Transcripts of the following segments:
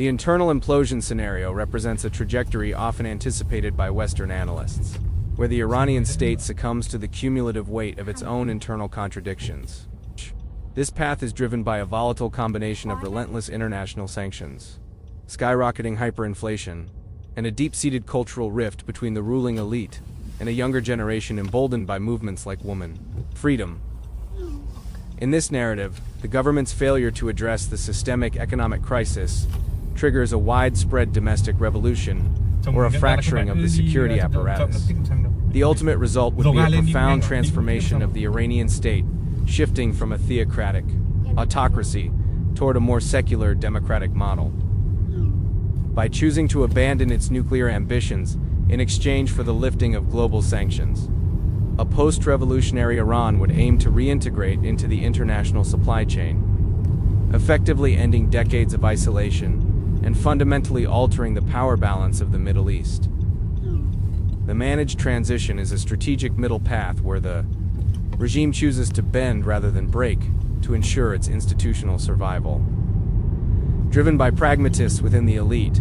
The internal implosion scenario represents a trajectory often anticipated by Western analysts, where the Iranian state succumbs to the cumulative weight of its own internal contradictions. This path is driven by a volatile combination of relentless international sanctions, skyrocketing hyperinflation, and a deep-seated cultural rift between the ruling elite and a younger generation emboldened by movements like woman freedom. In this narrative, the government's failure to address the systemic economic crisis triggers a widespread domestic revolution or a fracturing of the security apparatus. The ultimate result would be a profound transformation of the Iranian state, shifting from a theocratic autocracy toward a more secular democratic model. By choosing to abandon its nuclear ambitions in exchange for the lifting of global sanctions, a post-revolutionary Iran would aim to reintegrate into the international supply chain, effectively ending decades of isolation and fundamentally altering the power balance of the Middle East. The managed transition is a strategic middle path where the regime chooses to bend rather than break to ensure its institutional survival. Driven by pragmatists within the elite,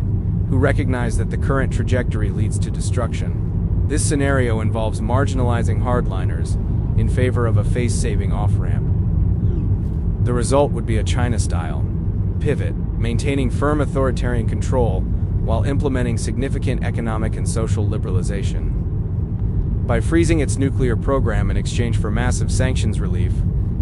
who recognize that the current trajectory leads to destruction, this scenario involves marginalizing hardliners in favor of a face-saving off-ramp. The result would be a China-style pivot, maintaining firm authoritarian control while implementing significant economic and social liberalization. By freezing its nuclear program in exchange for massive sanctions relief,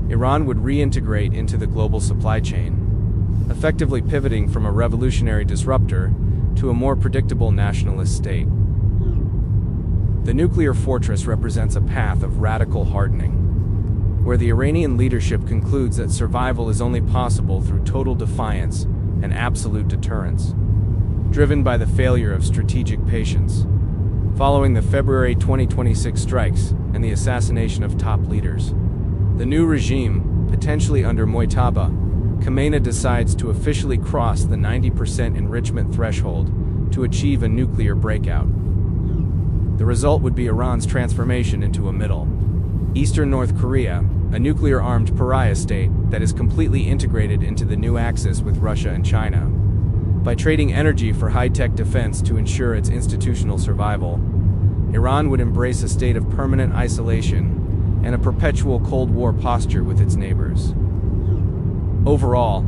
Iran would reintegrate into the global supply chain, effectively pivoting from a revolutionary disruptor to a more predictable nationalist state. The nuclear fortress represents a path of radical hardening, where the Iranian leadership concludes that survival is only possible through total defiance and absolute deterrence, driven by the failure of strategic patience. Following the February 2026 strikes and the assassination of top leaders, the new regime, potentially under Mojtaba Khamenei, decides to officially cross the 90% enrichment threshold to achieve a nuclear breakout. The result would be Iran's transformation into a Middle Eastern North Korea, a nuclear-armed pariah state that is completely integrated into the new axis with Russia and China. By trading energy for high-tech defense to ensure its institutional survival, Iran would embrace a state of permanent isolation and a perpetual Cold War posture with its neighbors. Overall,